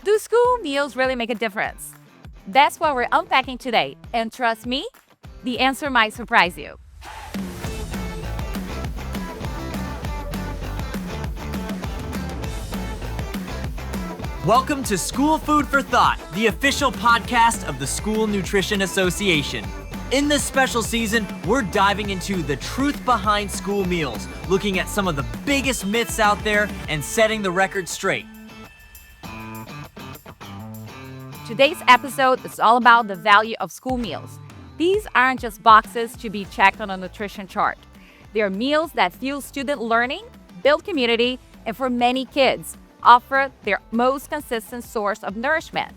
Do school meals really make a difference? That's what we're unpacking today. And trust me, the answer might surprise you. Welcome to School Food for Thought, the official podcast of the School Nutrition Association. In this special season, we're diving into the truth behind school meals, looking at some of the biggest myths out there and setting the record straight. Today's episode is all about the value of school meals. These aren't just boxes to be checked on a nutrition chart. They are meals that fuel student learning, build community, and for many kids, offer their most consistent source of nourishment.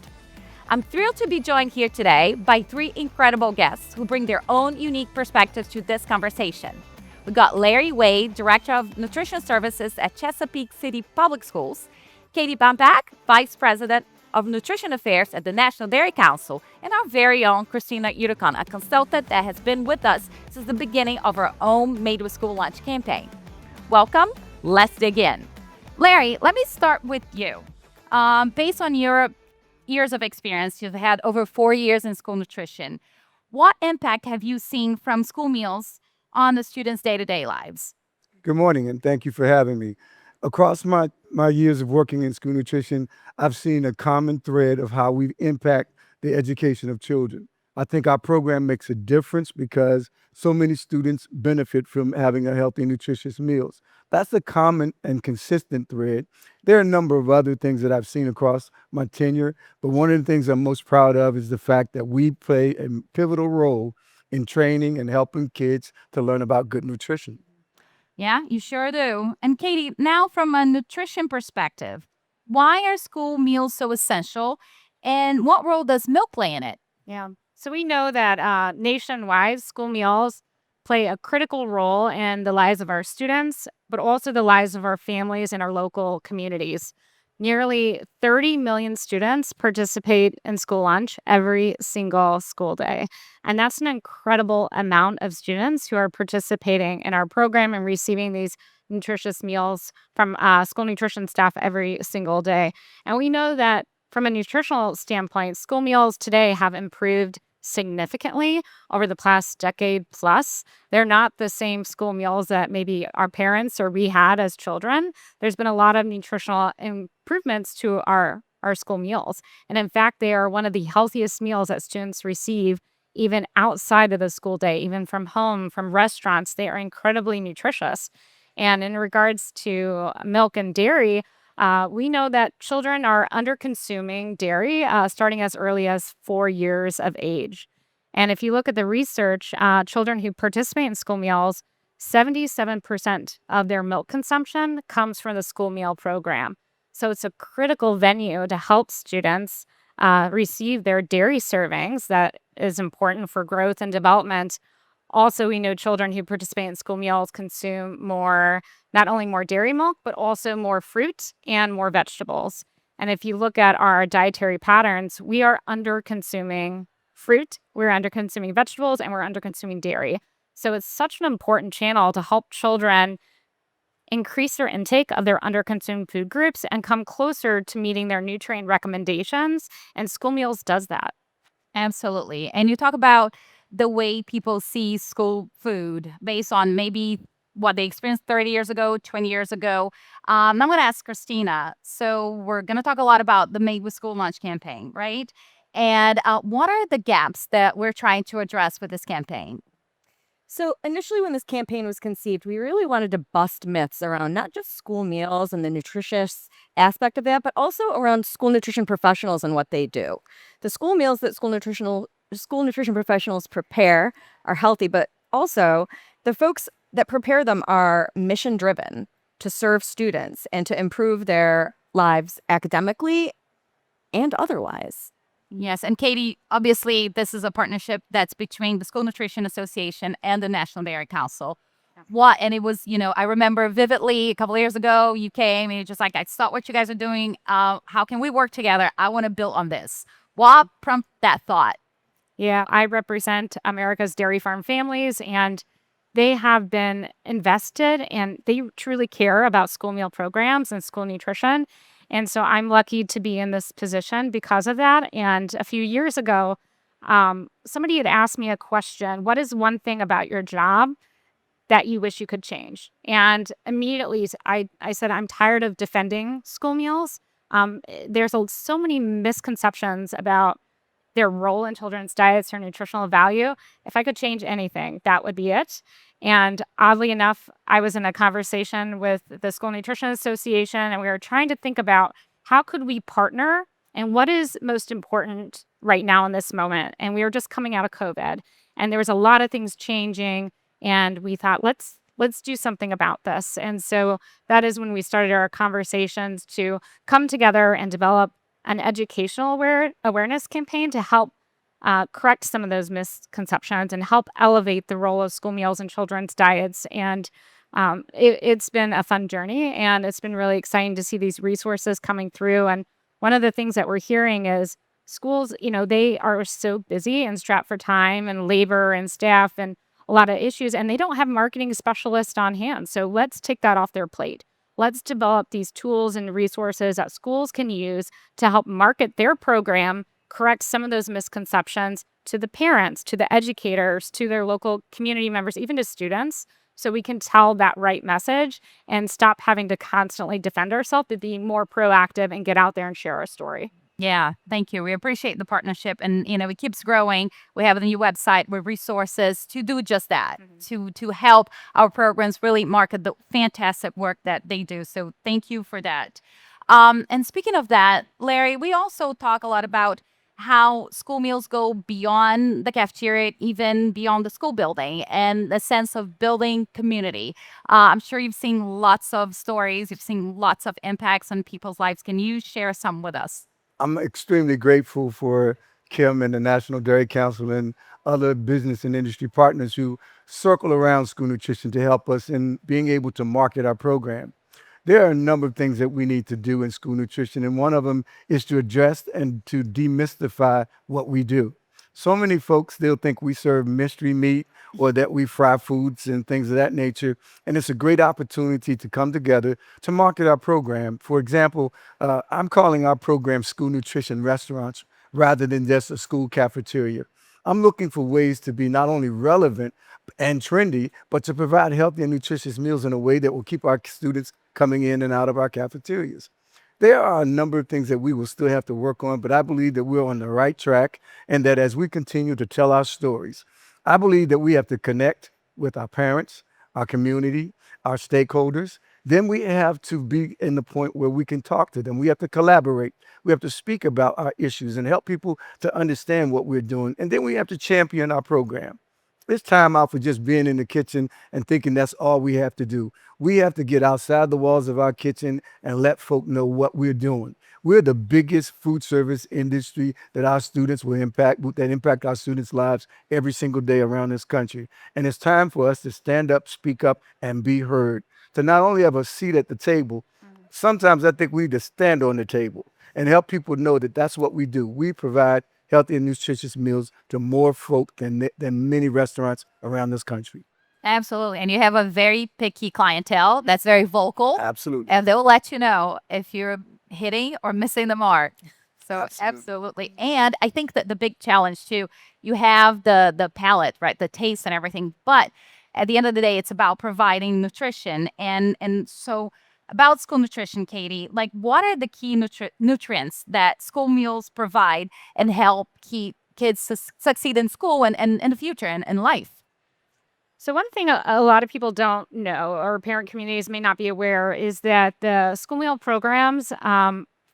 I'm thrilled to be joined here today by three incredible guests who bring their own unique perspectives to this conversation. We got Larry Wade, Director of Nutrition Services at Chesapeake City Public Schools, Katie Bamback, Vice President of Nutrition Affairs at the National Dairy Council, and our very own Christina Uticon, a consultant that has been with us since the beginning of our own Made with School Lunch campaign. Welcome. Let's dig in. Larry, let me start with you. Based on your years of experience, you've had over 4 years in school nutrition. What impact have you seen from school meals on the students' day-to-day lives? Good morning, and thank you for having me. Across my years of working in school nutrition, I've seen a common thread of how we impact the education of children. I think our program makes a difference because so many students benefit from having a healthy, nutritious meals. That's a common and consistent thread. There are a number of other things that I've seen across my tenure, but one of the things I'm most proud of is the fact that we play a pivotal role in training and helping kids to learn about good nutrition. Yeah, you sure do. And Katie, now from a nutrition perspective, why are school meals so essential and what role does milk play in it? Yeah. So we know that nationwide, school meals play a critical role in the lives of our students, but also the lives of our families and our local communities. Nearly 30 million students participate in school lunch every single school day. And that's an incredible amount of students who are participating in our program and receiving these nutritious meals from school nutrition staff every single day. And we know that from a nutritional standpoint, school meals today have improved significantly over the past decade plus. They're not the same school meals that maybe our parents or we had as children. There's been a lot of nutritional improvements to our school meals. And in fact, they are one of the healthiest meals that students receive even outside of the school day, even from home, from restaurants. They are incredibly nutritious. And in regards to milk and dairy, we know that children are under consuming dairy starting as early as 4 years of age. And if you look at the research, children who participate in school meals, 77% of their milk consumption comes from the school meal program. So it's a critical venue to help students receive their dairy servings that is important for growth and development. Also, we know children who participate in school meals consume not only more dairy milk, but also more fruit and more vegetables. And if you look at our dietary patterns, we are under consuming fruit, we're under consuming vegetables, and we're under consuming dairy. So it's such an important channel to help children increase their intake of their under-consumed food groups and come closer to meeting their nutrient recommendations. And school meals does that. Absolutely. And you talk about the way people see school food based on maybe what they experienced 30 years ago, 20 years ago. I'm going to ask Christina. So we're going to talk a lot about the Made with School Lunch campaign, right? And what are the gaps that we're trying to address with this campaign? So initially, when this campaign was conceived, we really wanted to bust myths around not just school meals and the nutritious aspect of that, but also around school nutrition professionals and what they do. The school meals that school nutrition professionals prepare are healthy, but also the folks that prepare them are mission driven to serve students and to improve their lives academically and otherwise. Yes. And Katie, obviously, this is a partnership that's between the School Nutrition Association and the National Dairy Council. And it was, I remember vividly a couple of years ago, you came and you're just like, I saw what you guys are doing. How can we work together? I want to build on this. What prompted that thought? Yeah, I represent America's dairy farm families, and they have been invested and they truly care about school meal programs and school nutrition. And so I'm lucky to be in this position because of that. And a few years ago, somebody had asked me a question: what is one thing about your job that you wish you could change? And immediately I said, I'm tired of defending school meals. There's so many misconceptions about their role in children's diets or nutritional value. If I could change anything, that would be it. And oddly enough, I was in a conversation with the School Nutrition Association, and we were trying to think about how could we partner and what is most important right now in this moment. And we were just coming out of COVID, and there was a lot of things changing, and we thought, let's do something about this. And so that is when we started our conversations to come together and develop an educational awareness campaign to help correct some of those misconceptions and help elevate the role of school meals in children's diets. And it's been a fun journey, and it's been really exciting to see these resources coming through. And one of the things that we're hearing is schools, they are so busy and strapped for time and labor and staff and a lot of issues, and they don't have marketing specialists on hand. So let's take that off their plate. Let's develop these tools and resources that schools can use to help market their program, correct some of those misconceptions to the parents, to the educators, to their local community members, even to students, so we can tell that right message and stop having to constantly defend ourselves, but be more proactive and get out there and share our story. Yeah, thank you. We appreciate the partnership, and it keeps growing. We have a new website with resources to do just that, to help our programs really market the fantastic work that they do. So thank you for that. And speaking of that, Larry, we also talk a lot about how school meals go beyond the cafeteria, even beyond the school building, and the sense of building community. I'm sure you've seen lots of stories, you've seen lots of impacts on people's lives. Can you share some with us? I'm extremely grateful for Kim and the National Dairy Council and other business and industry partners who circle around school nutrition to help us in being able to market our program. There are a number of things that we need to do in school nutrition, and one of them is to address and to demystify what we do. So many folks still think we serve mystery meat or that we fry foods and things of that nature. And it's a great opportunity to come together to market our program. For example, I'm calling our program School Nutrition Restaurants rather than just a school cafeteria. I'm looking for ways to be not only relevant and trendy, but to provide healthy and nutritious meals in a way that will keep our students coming in and out of our cafeterias. There are a number of things that we will still have to work on, but I believe that we're on the right track, and that as we continue to tell our stories, I believe that we have to connect with our parents, our community, our stakeholders. Then we have to be in the point where we can talk to them. We have to collaborate. We have to speak about our issues and help people to understand what we're doing. And then we have to champion our program. It's time out for just being in the kitchen and thinking that's all we have to do. We have to get outside the walls of our kitchen and let folk know what we're doing. We're the biggest food service industry that our students will impact, that impact our students' lives every single day around this country. And it's time for us to stand up, speak up, and be heard. To not only have a seat at the table, sometimes I think we need to stand on the table and help people know that that's what we do. We provide healthy and nutritious meals to more folk than many restaurants around this country. Absolutely. And you have a very picky clientele that's very vocal. Absolutely. And they'll let you know if you're hitting or missing the mark. So absolutely. And I think that the big challenge too, you have the palate, right? The taste and everything. But at the end of the day, it's about providing nutrition. And so about school nutrition, Katie, like what are the key nutrients that school meals provide and help keep kids succeed in school and in the future and in life? So one thing a lot of people don't know, or parent communities may not be aware, is that the school meal programs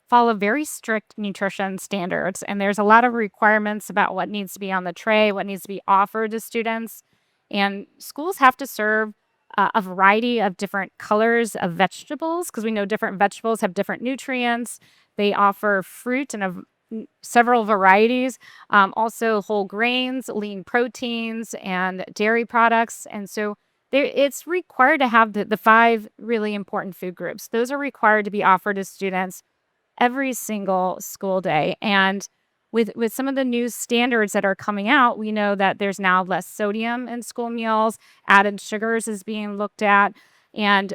follow very strict nutrition standards. And there's a lot of requirements about what needs to be on the tray, what needs to be offered to students. And schools have to serve a variety of different colors of vegetables, because we know different vegetables have different nutrients. They offer fruit and several varieties, also whole grains, lean proteins, and dairy products. And so it's required to have the 5 really important food groups. Those are required to be offered to students every single school day. And with some of the new standards that are coming out, we know that there's now less sodium in school meals, added sugars is being looked at, and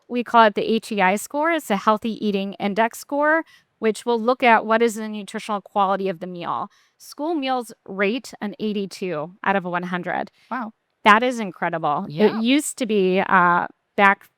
we call it the HEI score. It's a Healthy Eating Index score, which will look at what is the nutritional quality of the meal. School meals rate an 82 out of 100. Wow. That is incredible. It Yeah. used to be back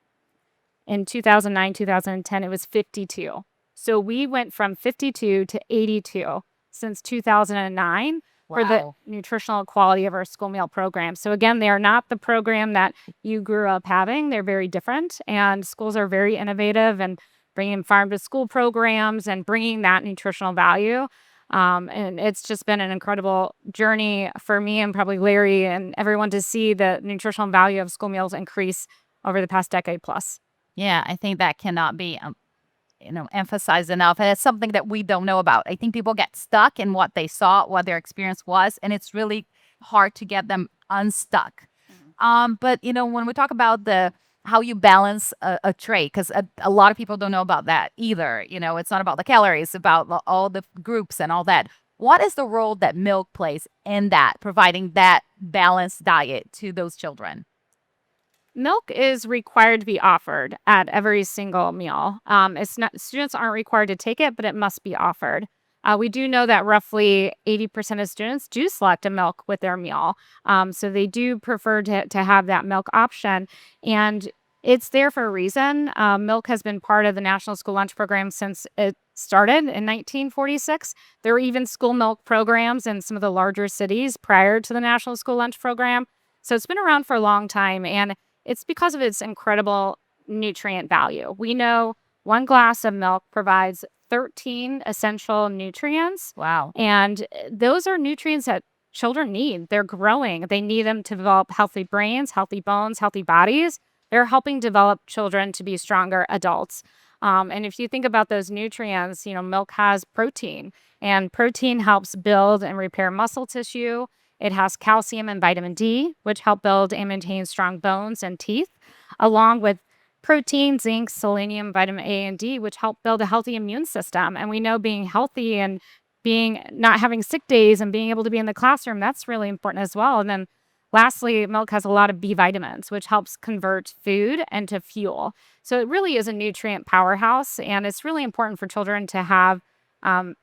in 2009, 2010, it was 52. So we went from 52 to 82 since 2009 for the Wow. nutritional quality of our school meal program. So again, they are not the program that you grew up having. They're very different, and schools are very innovative and bringing farm to school programs and bringing that nutritional value. And it's just been an incredible journey for me and probably Larry and everyone to see the nutritional value of school meals increase over the past decade plus. Yeah, I think that cannot be emphasized enough. And it's something that we don't know about. I think people get stuck in what they saw, what their experience was, and it's really hard to get them unstuck. But when we talk about how you balance a tray, because a lot of people don't know about that either. It's not about the calories, about all the groups and all that. What is the role that milk plays in that, providing that balanced diet to those children? Milk is required to be offered at every single meal. It's not students aren't required to take it, but it must be offered. We do know that roughly 80% of students do select a milk with their meal. So they do prefer to have that milk option. And it's there for a reason. Milk has been part of the National School Lunch Program since it started in 1946. There were even school milk programs in some of the larger cities prior to the National School Lunch Program. So it's been around for a long time, and it's because of its incredible nutrient value. We know one glass of milk provides 13 essential nutrients. Wow. And those are nutrients that children need. They're growing. They need them to develop healthy brains, healthy bones, healthy bodies. They're helping develop children to be stronger adults. And if you think about those nutrients, milk has protein, and protein helps build and repair muscle tissue. It has calcium and vitamin D, which help build and maintain strong bones and teeth, along with protein, zinc, selenium, vitamin A and D, which help build a healthy immune system. And we know being healthy and not having sick days and being able to be in the classroom, that's really important as well. And then lastly, milk has a lot of B vitamins, which helps convert food into fuel. So it really is a nutrient powerhouse, and it's really important for children to have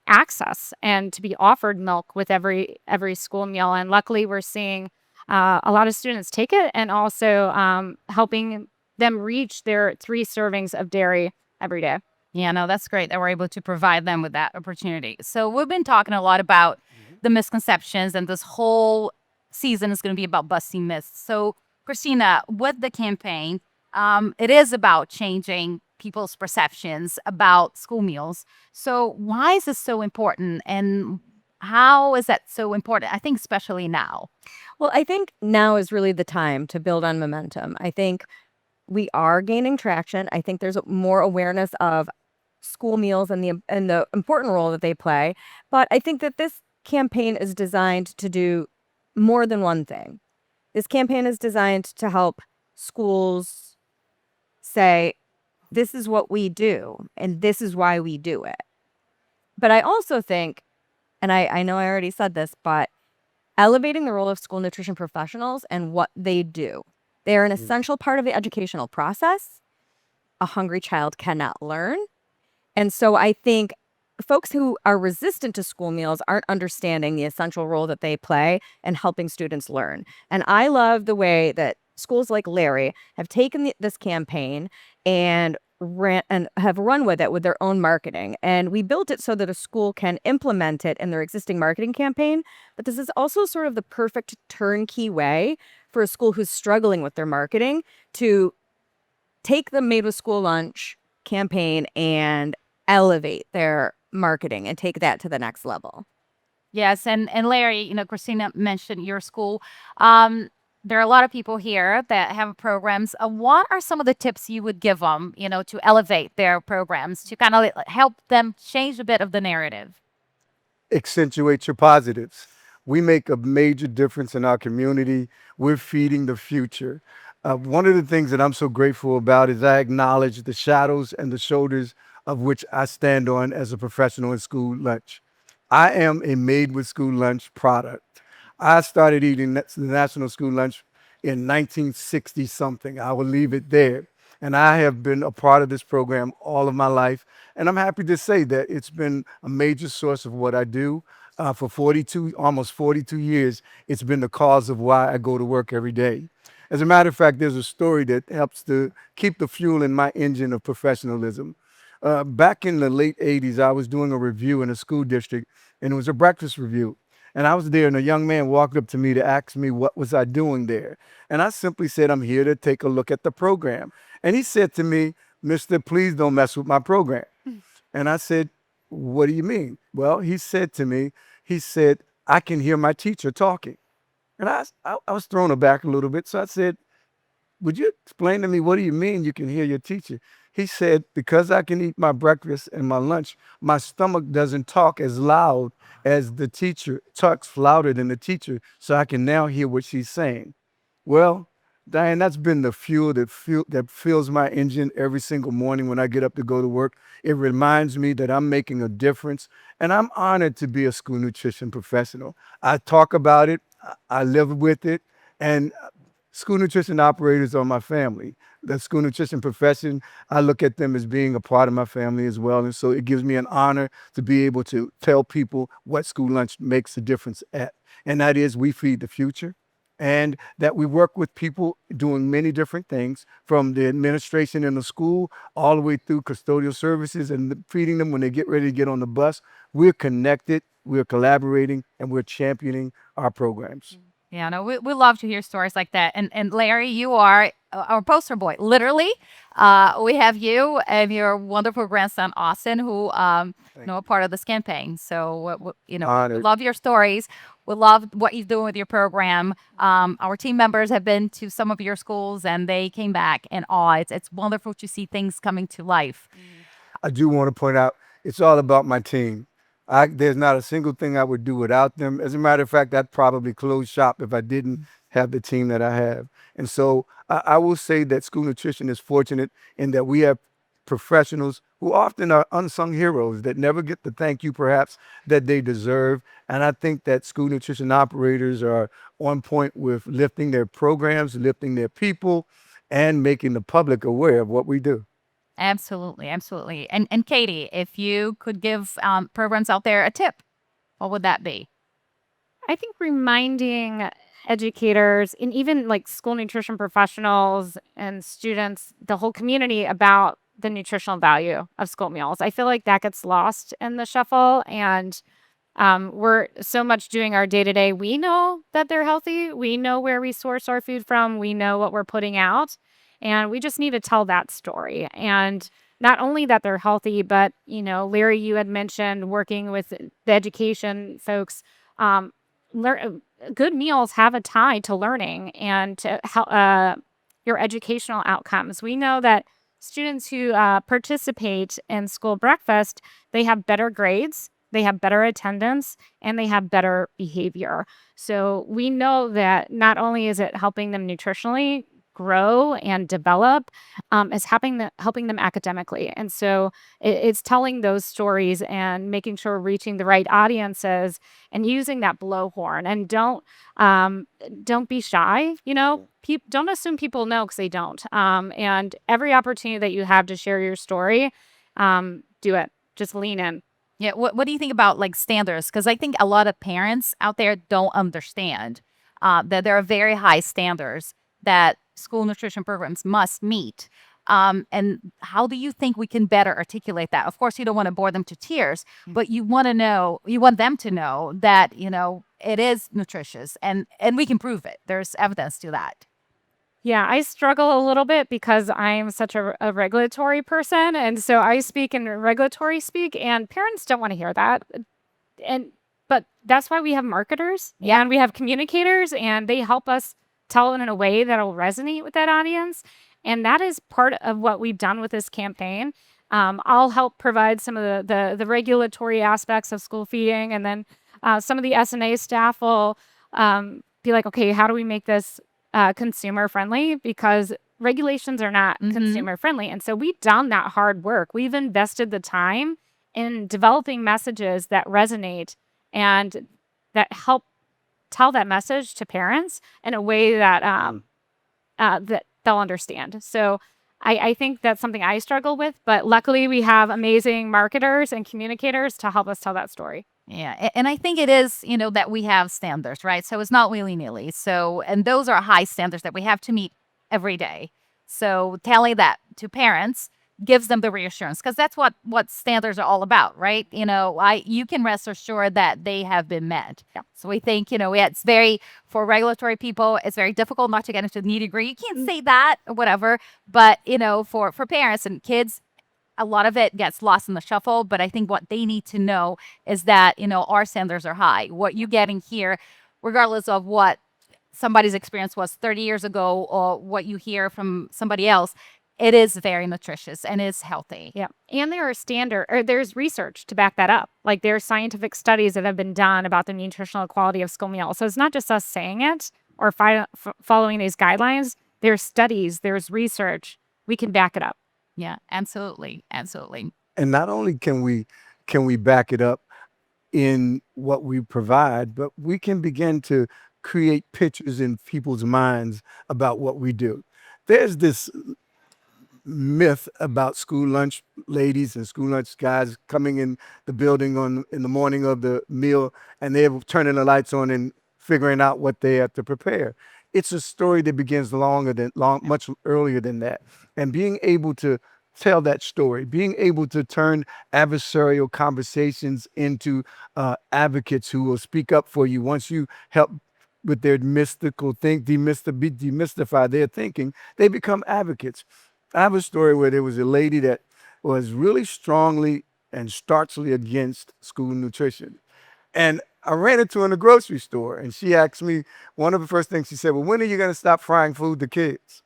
access and to be offered milk with every school meal. And luckily, we're seeing a lot of students take it, and also helping them reach their 3 servings of dairy every day. Yeah, no, that's great that we're able to provide them with that opportunity. So we've been talking a lot about the misconceptions, and this whole season is going to be about busting myths. So, Christina, with the campaign, it is about changing people's perceptions about school meals. So why is this so important, and how is that so important? I think especially now. Well, I think now is really the time to build on momentum. I think we are gaining traction. I think there's more awareness of school meals and the important role that they play. But I think that this campaign is designed to do more than one thing. This campaign is designed to help schools say, this is what we do, and this is why we do it. But I also think, and I know I already said this, but elevating the role of school nutrition professionals and what they do. They are an essential part of the educational process. A hungry child cannot learn. And so I think folks who are resistant to school meals aren't understanding the essential role that they play in helping students learn. And I love the way that schools like Larry have taken this campaign and have run with it with their own marketing. And we built it so that a school can implement it in their existing marketing campaign. But this is also sort of the perfect turnkey way for a school who's struggling with their marketing to take the Made with School Lunch campaign and elevate their marketing and take that to the next level. Yes, and Larry, Christina mentioned your school. There are a lot of people here that have programs. What are some of the tips you would give them, to elevate their programs, to kind of help them change a bit of the narrative? Accentuate your positives. We make a major difference in our community. We're feeding the future. One of the things that I'm so grateful about is I acknowledge the shadows and the shoulders of which I stand on as a professional in school lunch. I am a Made with School Lunch product. I started eating the National School Lunch in 1960 something. I will leave it there. And I have been a part of this program all of my life. And I'm happy to say that it's been a major source of what I do. For almost 42 years, it's been the cause of why I go to work every day. As a matter of fact, there's a story that helps to keep the fuel in my engine of professionalism. Back in the late 80s, I was doing a review in a school district, and it was a breakfast review. And I was there, and a young man walked up to me to ask me what was I doing there. And I simply said, I'm here to take a look at the program. And he said to me, Mister, please don't mess with my program. And I said, what do you mean? Well, he said to me, he said, I can hear my teacher talking. And I was thrown aback a little bit. So I said, would you explain to me, what do you mean you can hear your teacher? He said, because I can eat my breakfast and my lunch, my stomach doesn't talk as loud as the teacher, talks louder than the teacher, so I can now hear what she's saying. Well, Diane, that's been the fuel that fills my engine every single morning when I get up to go to work. It reminds me that I'm making a difference, and I'm honored to be a school nutrition professional. I talk about it, I live with it, and school nutrition operators are my family. The school nutrition profession, I look at them as being a part of my family as well. And so it gives me an honor to be able to tell people what school lunch makes a difference at. And that is, we feed the future, and that we work with people doing many different things, from the administration in the school all the way through custodial services and feeding them when they get ready to get on the bus. We're connected, we're collaborating, and we're championing our programs. Yeah, no, we love to hear stories like that. And Larry, you are our poster boy, literally. We have you and your wonderful grandson, Austin, who are part of this campaign. So, we Honored. love your stories. We love what you're doing with your program. Our team members have been to some of your schools, and they came back in awe. It's wonderful to see things coming to life. I do want to point out, it's all about my team. There's not a single thing I would do without them. As a matter of fact, I'd probably close shop if I didn't have the team that I have. And so I will say that school nutrition is fortunate in that we have professionals who often are unsung heroes that never get the thank you perhaps that they deserve. And I think that school nutrition operators are on point with lifting their programs, lifting their people, and making the public aware of what we do. Absolutely, absolutely. And Katie, if you could give programs out there a tip, what would that be? I think reminding educators and even like school nutrition professionals and students, the whole community, about the nutritional value of school meals. I feel like that gets lost in the shuffle, and we're so much doing our day to day. We know that they're healthy. We know where we source our food from. We know what we're putting out, and we just need to tell that story. And not only that they're healthy, but, Larry, you had mentioned working with the education folks. Good meals have a tie to learning and to your educational outcomes. We know that students who participate in school breakfast, they have better grades, they have better attendance, and they have better behavior. So we know that not only is it helping them nutritionally grow and develop, is helping them academically. And so it's telling those stories and making sure we're reaching the right audiences and using that blowhorn. And don't be shy. Don't assume people know, because they don't. And every opportunity that you have to share your story, do it. Just lean in. Yeah. What do you think about like standards? Because I think a lot of parents out there don't understand that there are very high standards that school nutrition programs must meet. And how do you think we can better articulate that? Of course, you don't want to bore them to tears, but you want them to know that, it is nutritious, and we can prove it. There's evidence to that. Yeah, I struggle a little bit because I'm such a regulatory person. And so I speak in regulatory speak, and parents don't want to hear that. But that's why we have marketers and we have communicators, and they help us tell it in a way that'll resonate with that audience. And that is part of what we've done with this campaign. I'll help provide some of the regulatory aspects of school feeding, and then some of the SNA staff will be like, okay, how do we make this consumer friendly? Because regulations are not consumer friendly. And so we've done that hard work. We've invested the time in developing messages that resonate and that help tell that message to parents in a way that that they'll understand. So I think that's something I struggle with, but luckily we have amazing marketers and communicators to help us tell that story. Yeah, and I think it is, that we have standards, right? So it's not willy-nilly. So, and those are high standards that we have to meet every day. So telling that to parents gives them the reassurance, because that's what standards are all about, right? You can rest assured that they have been met. Yeah. So we think, it's very, for regulatory people, it's very difficult not to get into the nitty-gritty. You can't say that or whatever, but for parents and kids, a lot of it gets lost in the shuffle. But I think what they need to know is that, our standards are high. What you're getting here, regardless of what somebody's experience was 30 years ago or what you hear from somebody else, it is very nutritious and is healthy. Yeah. And there's research to back that up. Like there's scientific studies that have been done about the nutritional quality of school meals. So it's not just us saying it or following these guidelines. There's studies, there's research. We can back it up. Yeah, absolutely. Absolutely. And not only can we back it up in what we provide, but we can begin to create pictures in people's minds about what we do. There's this myth about school lunch ladies and school lunch guys coming in the building in the morning of the meal, and they're turning the lights on and figuring out what they have to prepare. It's a story that begins much earlier than that. And being able to tell that story, being able to turn adversarial conversations into advocates who will speak up for you once you help with their mystical demystify their thinking, they become advocates. I have a story where there was a lady that was really strongly and starkly against school nutrition. And I ran into her in the grocery store, and she asked me, one of the first things she said, well, when are you going to stop frying food to kids?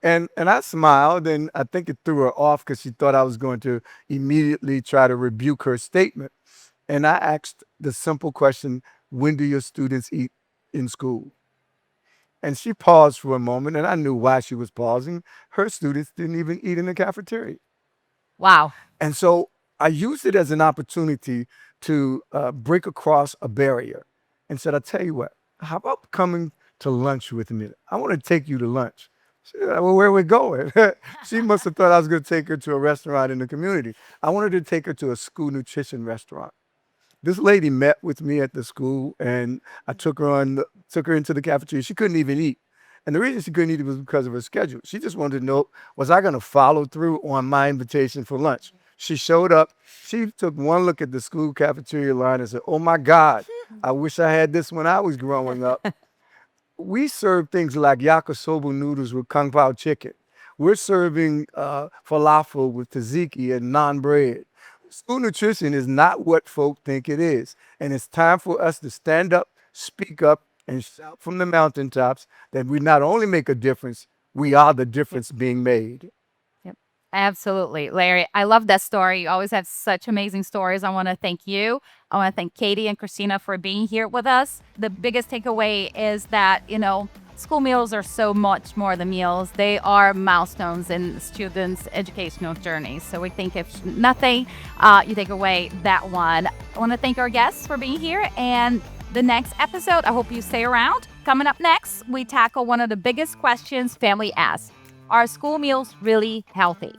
And I smiled, and I think it threw her off because she thought I was going to immediately try to rebuke her statement. And I asked the simple question, when do your students eat in school? And she paused for a moment, and I knew why she was pausing. Her students didn't even eat in the cafeteria. Wow. And so I used it as an opportunity to break across a barrier and said, I'll tell you what, how about coming to lunch with me? I want to take you to lunch. She said, well, where are we going? She must have thought I was going to take her to a restaurant in the community. I wanted to take her to a school nutrition restaurant. This lady met with me at the school, and I took her into the cafeteria. She couldn't even eat. And the reason she couldn't eat was because of her schedule. She just wanted to know, was I going to follow through on my invitation for lunch? She showed up. She took one look at the school cafeteria line and said, oh my God, I wish I had this when I was growing up. We serve things like yakisoba noodles with kung pao chicken. We're serving falafel with tzatziki and naan bread. School nutrition is not what folk think it is. And it's time for us to stand up, speak up, and shout from the mountaintops that we not only make a difference, we are the difference being made. Yep. Absolutely. Larry, I love that story. You always have such amazing stories. I want to thank you. I want to thank Katie and Christina for being here with us. The biggest takeaway is that, school meals are so much more than meals. They are milestones in students' educational journeys. So we think if nothing, you take away that one. I want to thank our guests for being here. And the next episode, I hope you stay around. Coming up next, we tackle one of the biggest questions family asks. Are school meals really healthy?